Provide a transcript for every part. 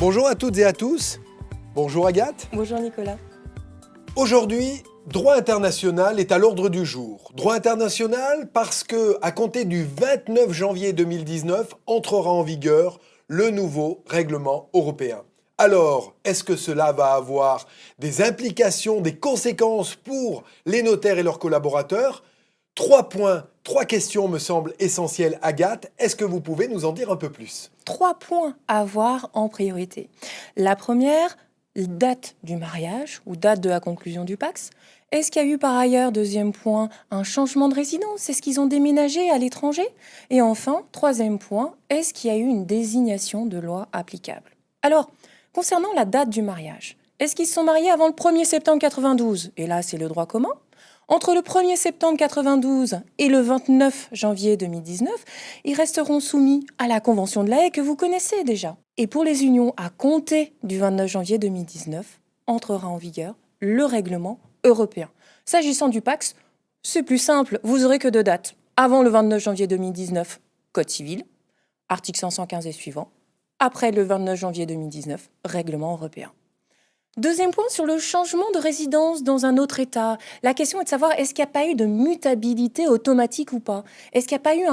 Bonjour à toutes et à tous. Bonjour Agathe. Bonjour Nicolas. Aujourd'hui, droit international est à l'ordre du jour. Droit international parce que, à compter du 29 janvier 2019, entrera en vigueur le nouveau règlement européen. Alors, est-ce que cela va avoir des implications, des conséquences pour les notaires et leurs collaborateurs? 3 points, 3 questions me semblent essentielles, Agathe. Est-ce que vous pouvez nous en dire un peu plus? 3 points à voir en priorité. La première, date du mariage ou date de la conclusion du Pacs. Est-ce qu'il y a eu par ailleurs, deuxième point, un changement de résidence? Est-ce qu'ils ont déménagé à l'étranger? Et enfin, troisième point, est-ce qu'il y a eu une désignation de loi applicable? Alors, concernant la date du mariage, est-ce qu'ils se sont mariés avant le 1er septembre 92? Et là, c'est le droit commun. Entre le 1er septembre 92 et le 29 janvier 2019, ils resteront soumis à la Convention de La Haye que vous connaissez déjà. Et pour les unions à compter du 29 janvier 2019, entrera en vigueur le règlement européen. S'agissant du Pacs, c'est plus simple, vous aurez que 2 dates. Avant le 29 janvier 2019, Code civil, article 515 et suivant. Après le 29 janvier 2019, règlement européen. Deuxième point, sur le changement de résidence dans un autre État. La question est de savoir, est-ce qu'il n'y a pas eu de mutabilité automatique ou pas? Est-ce qu'il n'y a pas eu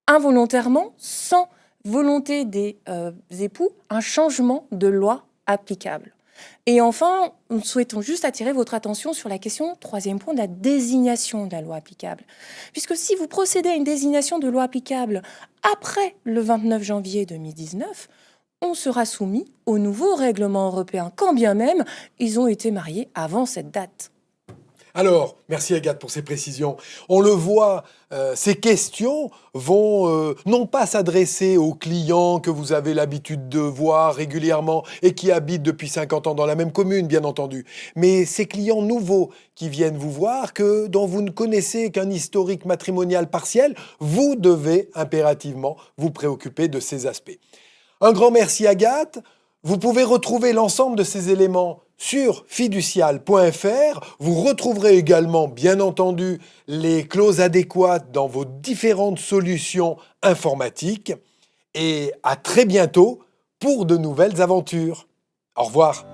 involontairement, sans volonté des époux, un changement de loi applicable? Et enfin, nous souhaitons juste attirer votre attention sur la question, troisième point, de la désignation de la loi applicable. Puisque si vous procédez à une désignation de loi applicable après le 29 janvier 2019, on sera soumis au nouveau règlement européen, quand bien même ils ont été mariés avant cette date. Alors, merci Agathe pour ces précisions. On le voit, ces questions vont non pas s'adresser aux clients que vous avez l'habitude de voir régulièrement et qui habitent depuis 50 ans dans la même commune, bien entendu, mais ces clients nouveaux qui viennent vous voir, dont vous ne connaissez qu'un historique matrimonial partiel, vous devez impérativement vous préoccuper de ces aspects. Un grand merci Agathe. Vous pouvez retrouver l'ensemble de ces éléments sur fiducial.fr. Vous retrouverez également, bien entendu, les clauses adéquates dans vos différentes solutions informatiques. Et à très bientôt pour de nouvelles aventures. Au revoir.